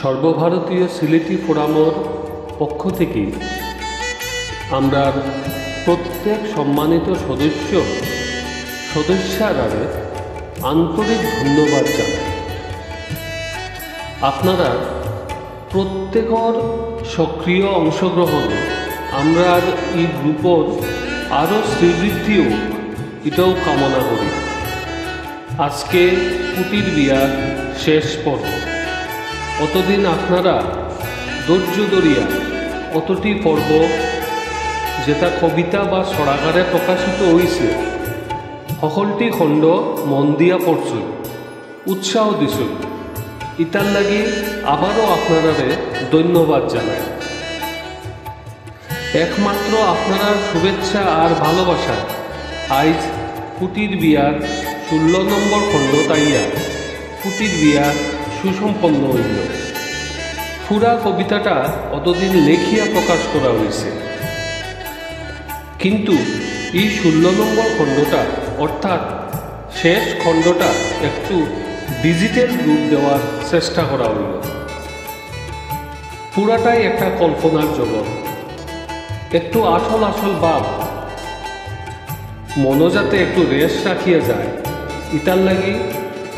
সর্বভারতীয় সিলেটি ফোরামের পক্ষ থেকে আমরা প্রত্যেক সম্মানিত সদস্যরা আন্তরিক ধন্যবাদ জানাই। আপনারা প্রত্যেকের সক্রিয় অংশগ্রহণে আমরা এই গ্রুপের আরও শ্রীবৃদ্ধিও এটাও কামনা করি। আজকে কুটির বিয়ার শেষ পর্ব। অতদিন আপনারা ধৈর্য ধরিয়া অতটি পর্ব যেটা কবিতা বা সরাকারে প্রকাশিত হয়েছে সকলটি খণ্ড মন দিয়া পড়ছুন, উৎসাহ দিছুন। ইতার লাগি আবারও আপনারা ধন্যবাদ জানাই। একমাত্র আপনারা শুভেচ্ছা আর ভালোবাসা আজ কুটির বিয়ার 16 নম্বর খণ্ড তাইয়া কুটির বিয়ার সুসম্পন্ন হইল। পুরা কবিতাটা অতদিন লেখিয়া প্রকাশ করা হয়েছে, কিন্তু এই 16 নম্বর খণ্ডটা অর্থাৎ শেষ খণ্ডটা একটু ডিজিটাল রূপ দেওয়ার চেষ্টা করা হইল। পুরাটাই একটা কল্পনার জগৎ, একটু আসল ভাব মনোজাতে একটু রেশ রাখিয়া যায়, ইটার লাগি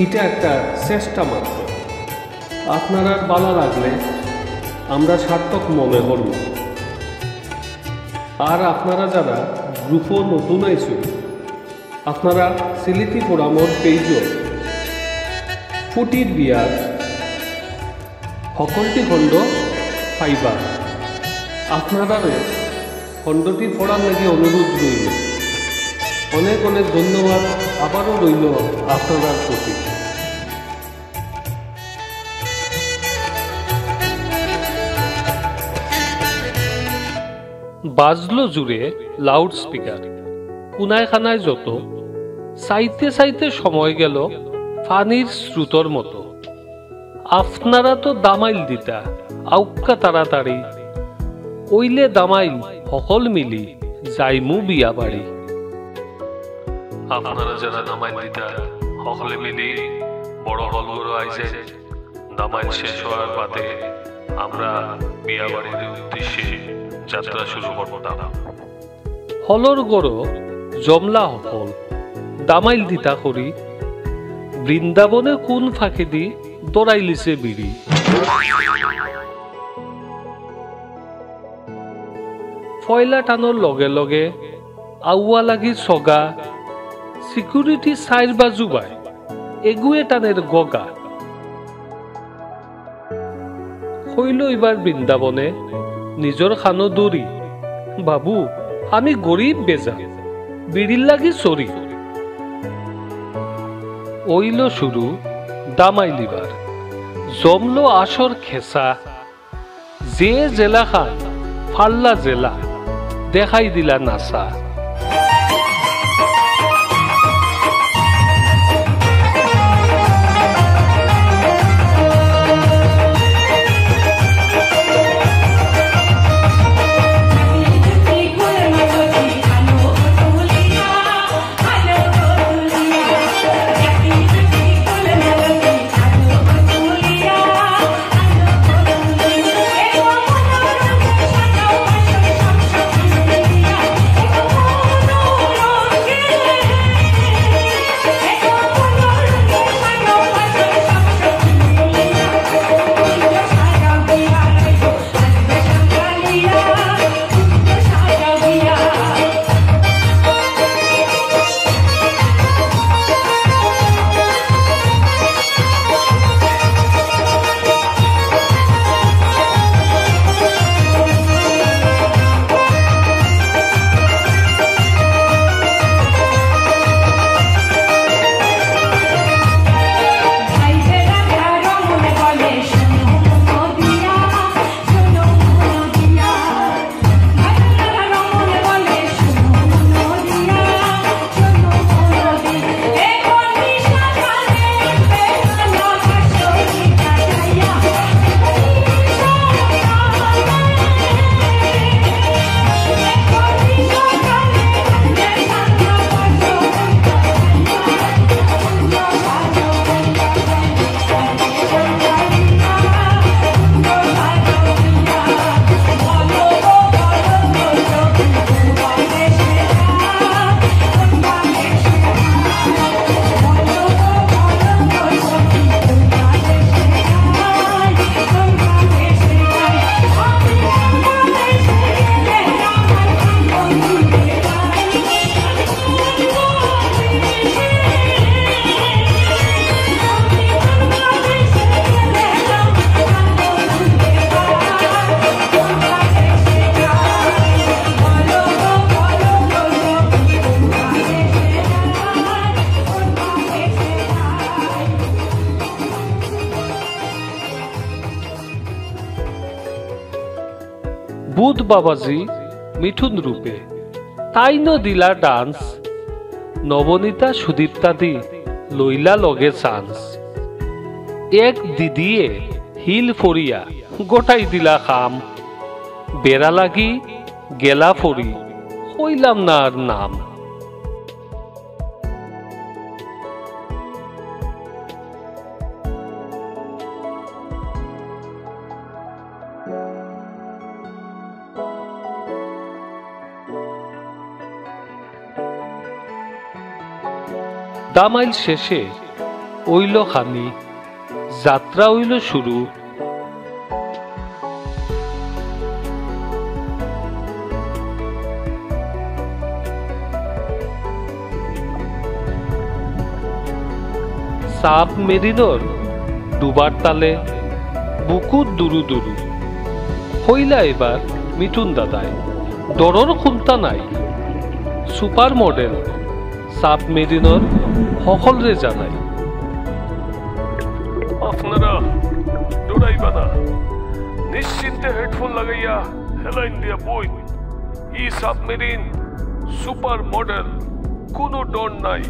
এটা একটা চেষ্টা মাত্র। আপনারা ভালো লাগলে আমরা সার্থক মনে করব। আর আপনারা যারা গ্রুপও নতুন আইছেন, আপনারা সিলেটি ফোরামের পেজও কুটির বিয়ার সকলটি খণ্ড পাইবা। আপনারা খণ্ডটি পড়ার লাগি অনুরোধ রইল। অনেক অনেক ধন্যবাদ আবারও রইল আপনার প্রতি। বাজলো জুড়ে লাউড স্পিকার, কুনায় খানায় যত চাইতে চাইতে সময় গেল পানির স্রোতর মতো। আপনারা তো দামাইল দিতা আউকা তাড়াতাড়ি, ওইলে দামাইল সকল মিলি যাইমু বিয়া বাড়ি। আপনারা যারা দামাইল দিতা সকলে মিলি বড় হলগুলো আইছে, দামাইল শেষ হওয়ার বাদে আমরা বিয়া বাড়ির উদ্দেশ্যে যাত্রা শুরু করতাম। হলর গড় জমলা হল দামাইল দিতা করি, বৃন্দাবনে কোন ফাঁকে দি দৌড়াইলিছে বিড়ি। ফয়লা টানোর লগে লগে আউয়া লাগি সগা, সিকিউরিটি সাইড বাজু বাই এগুয়ে টানের গগা। হইল এবার বৃন্দাবনে নিজর খানো দড়ি, বাবু আমি গরিব বেজা বিড়ির লাগি চরি। ওইল শুরু দামাইলিবার, জমলো আসর খেসা, যে জেলা খান ফাল্লা জেলা দেখাই দিলা নাসা। বাবাজি মিঠুন রূপে তাইন দিলা ডান্স নবনীতা সুদীপ্তা দি লইলা লগে চান্স এক দিদিয়ে হিল ফরিয়া গোটাই দিলা খাম বেড়া লাগি গেলা ফরি হইলাম না আর নাম দামাইল শেষে ওইল খানি যাত্রা হইল শুরু সাব মেরিনর ডুবার তালে বুকুর দুরু দুরু হইলা এবার মিঠুন দাদায় ডরর খুন্তা নাই সুপার মডেল সাব মেরিনর সকলরে জানাই আপনারা ডরাইবা না নিশ্চিন্তে হেডফোন লাগাইয়া হেলাইন দিয়া বই ই সাবমেরিন সুপার মডেল কোনো ডর নাই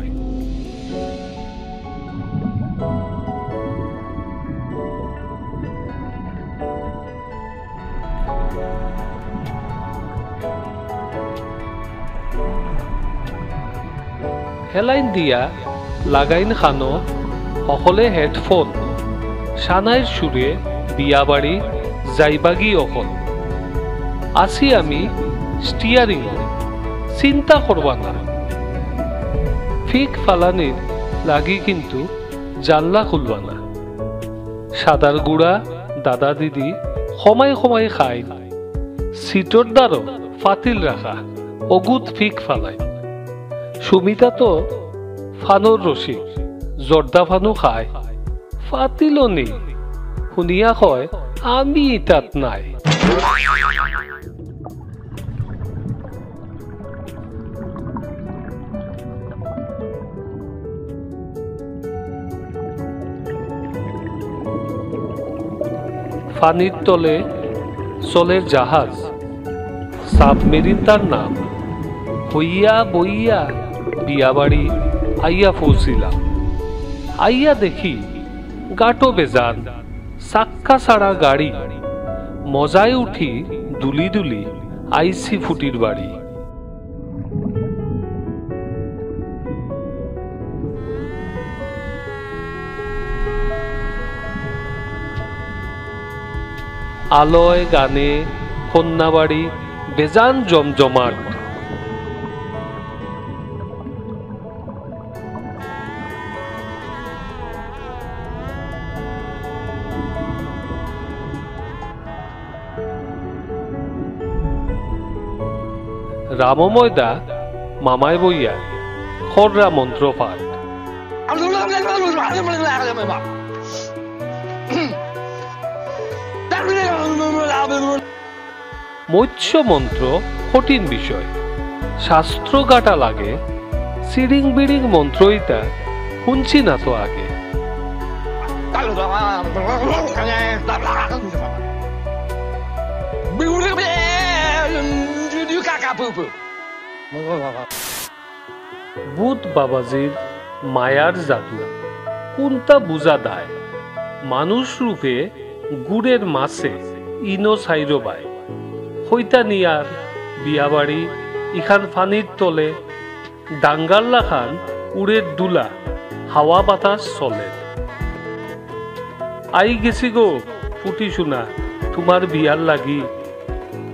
হেলাইন দিয়া লাগাইন খানো সকলে হেডফোন সানাইর সুরে বিয়াবাড়ি যাইবাগি অকল আছি আমি স্টিয়ারিং চিন্তা করবা না ফিক ফালানির লাগি কিন্তু জানলা খুলবা না সাদার গুড়া দাদা দিদি সময় সময় খাই সিটর দ্বারও ফাতিল রাখা অগুত ফিক ফালাই সুমিতা তো ফানোর রসিক জর্দা ফানু খায় ফাতিলও নেই শুনিয়া কয় আমি তাত নাই ফানির তলে চলের জাহাজ সাবমেরিন তার নাম হইয়া বইয়া বিয়াবাড়ি আইয়া পৌঁছিলাম আইয়া দেখি গাটো বেজান চাক্কা ছাড়া গাড়ি মজায় উঠি দুলি দুলি আইসি ফুটির বাড়ি আলোয় গানে কন্যাবাড়ি বেজান জমজমাট রামময়দা মামায় বইয়া খররা মন্ত্র পাঠ মৎস্য মন্ত্র কঠিন বিষয় শাস্ত্র গাটা লাগে সিডিং বিডিং মন্ত্র ইতা শুনছি না তো আগে বুধ বাবাজির মায়ার জাদু কোনটা বুঝা দায় মানুষ রূপে গুড়ের মাছে ইনো সাইরো বাই হইতা নিয়ার বিয়াবাড়ি ইখান ফানির তলে ডাঙ্গাল্লা খান উড়ের দুলা হাওয়া বাতাস চলে আই গেছি গো ফুটি শুনা তোমার বিয়ার লাগি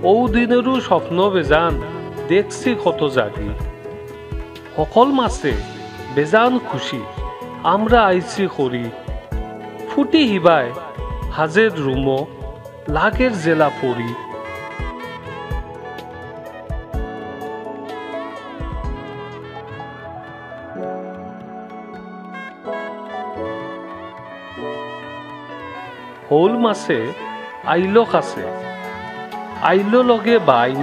ও দিনেরও স্বপ্ন বেজান দেখছি কত জাগি সকল মাছে বেজান খুশি আমরা আইছি করি ফুটি হিবায় হাজের রুমো লাগের জেলা পড়ি হোল মাছে আইলো খাসে আইলো লগে বাইন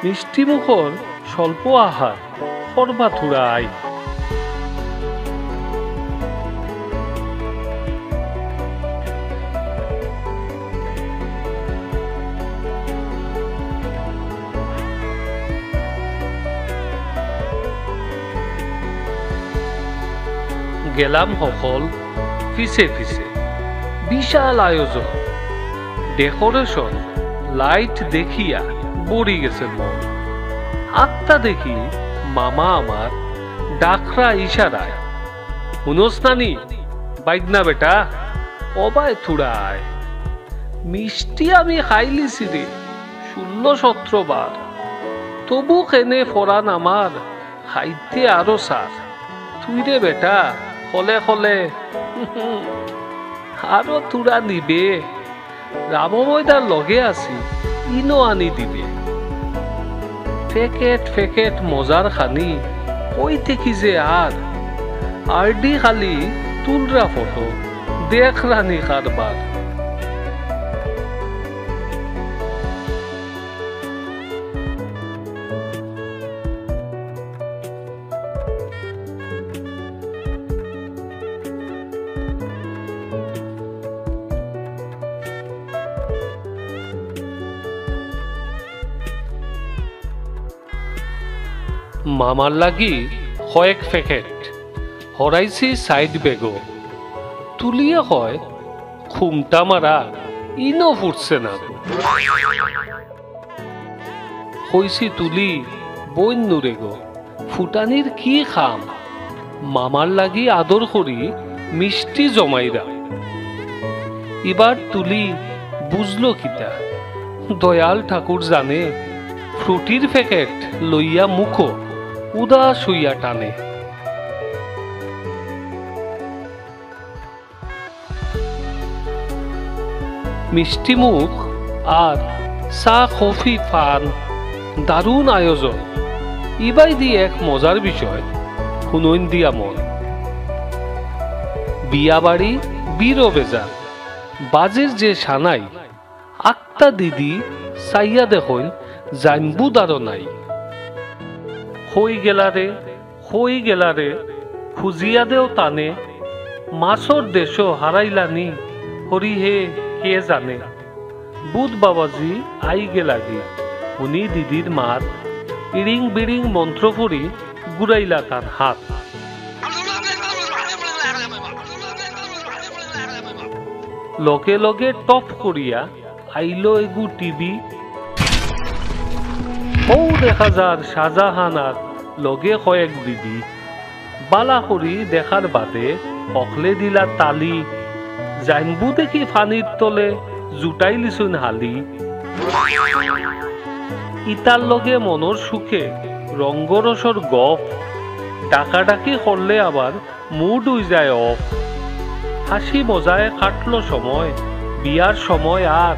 মিষ্টি মুখর স্বল্প আহার করবা থুড়া আই গেলাম সকল পিছে পিছে। বিশাল আয়োজন, ডেকোরেশন, লাইট দেখিয়া বড়ি গেছে মন। আত্মা দেখি মামা আমার ডাকরা ইশারায়, শুনোস নানি বাইগনা বেটা অবায় থুড়ায়। মিষ্টি আমি খাইলিছি রে 16-17 বার, তবু কেনে ফরান আমার খাইতে আরো সার। তুই রে বেটা হলে হলে আরো তুরা নিবে, রামময়দার লগে আছি ইনো আনি দিবে। ফেকেট ফেকেট মজার খানি কই থেকে যে আর ডি খালি তুলরা ফটো দেখ রানি কারবার। মামার লাগি কয়েক প্যাকেট হরাইছি সাইড বেগো, তুলিয়া হয় খুমটা মারা ইনো ফুটছে না। হইছি তুলি বইন নুরে গো, ফুটানির কি খাম। মামার লাগি আদর করি মিষ্টি জমাইরা। এবার তুলি বুঝলো কিতা, দয়াল ঠাকুর জানে ফ্রুটির প্যাকেট লইয়া মুখো উদাস হইয়া টানে। মিষ্টি মুখ আর চা কফি পান, দারুণ আয়োজন। ইবাই দি এক মজার বিষয় শুনইন দিয়া মন। বিয়া বাড়ি বীরও বেজা, বাজের যে সানাই আক্তা দিদি চাইয়া দেখইন জাইম্বুদ আরো নাই। হই গেলারে খুঁজিয়া দেও টানে, মাছর দেশও হারাইলানি হরি হে কে জানে। বুধ বাবাজি আই গেলাগি উনি দিদির মাত, ইড়িং বিড়িং মন্ত্র ফুরি গুড়াইলা তার হাত। লগে লগে টপ করিয়া আইলো এগু টিভি। ও দেখা যার শাহজাহান আর লগে কয়েক বিবি। বালা করি দেখার বাদে অকলে দিলা তালি, জাইনবু দেখি ফানির তলে জুটাই লিছুন হালি। ইতার লগে মনর সুখে রঙ্গরসর গপ, ডাকাডাকি করলে আবার মুড হয়ে যায় অফ। হাসি মজায় কাটলো সময়, বিয়ার সময় আর।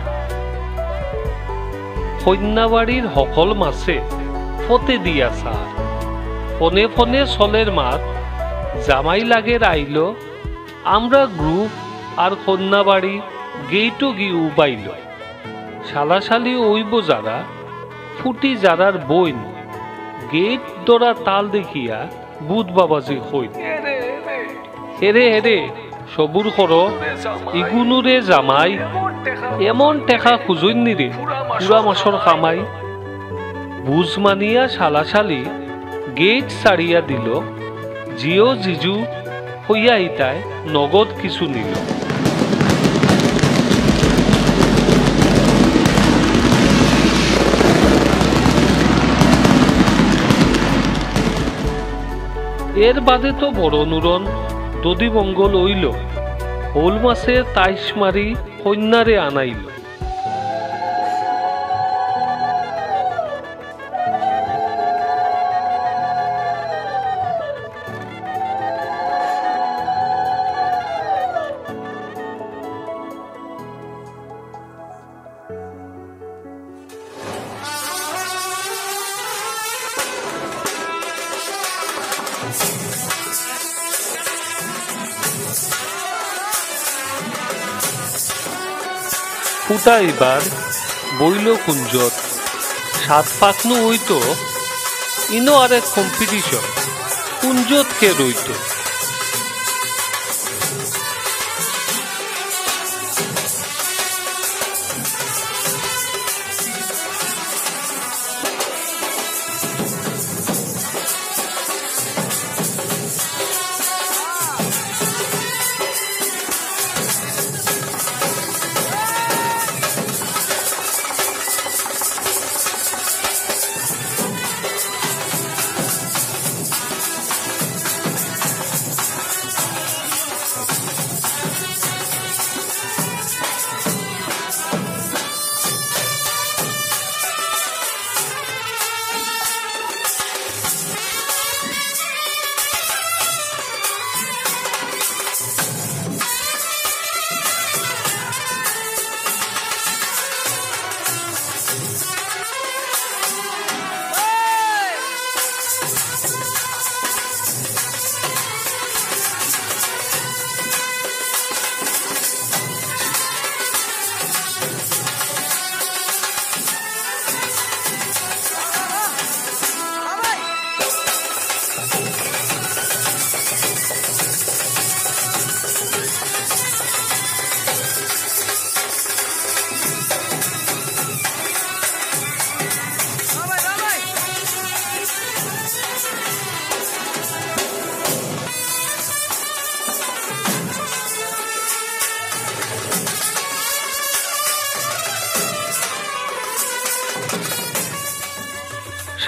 কন্যাবাড়ির সকল মাছে ফতে দিয়া সার, ফোনে ফোনে চলের মাত, জামাই লাগের আইল। আমরা গ্রুপ আর কন্যাবাড়ি গেইটো গি উবাইল। শালাশালি ওইব যারা, ফুটি যারার বইন, গেট দরা তাল দেখিয়া বুধ বাবাজি হইল। হেরে হেরে সবুর কর ইগুনুরে জামাই, এমন টেকা খুঁজইনি রে পুরা মাসর কামাই। বুঝ মানিয়া শালাশালি গেট ছাড়িয়া দিল, জিও জিজু হইয়া ইতায় নগদ কিছু নিল। এর বাদে তো বড় নুরন দদি মঙ্গল হইল, হোল মাসে তাইশ মারি কন্যারে আনাইল। ফুটা এবার বইল কুঞ্জত, সাত পাকনু হইতো ইনো আরেক কম্পিটিশন, কুঞ্জত কে রইত।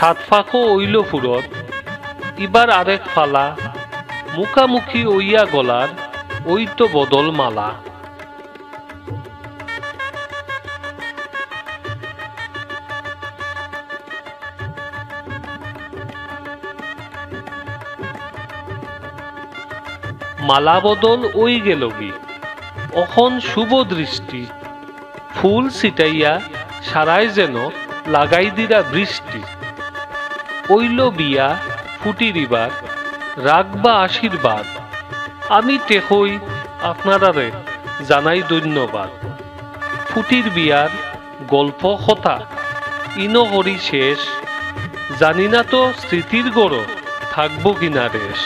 সাত ফাঁকো ওইল ফুরত ইবার আরেক ফালা মুখামুখি ওইয়া গলার ওই তো বদল মালা। মালা বদল ওই গেল কি অখন শুভ দৃষ্টি ফুল ছিটাইয়া সারাই যেন লাগাই দিরা বৃষ্টি। ওইল বিয়া ফুটিরিবার রাখবা আশীর্বাদ আমি টেকই আপনারারে জানাই ধন্যবাদ। ফুটির বিয়ার গল্প কথা ইনো করি শেষ জানি না তো স্মৃতির গড় থাকবো কিনা রেশ।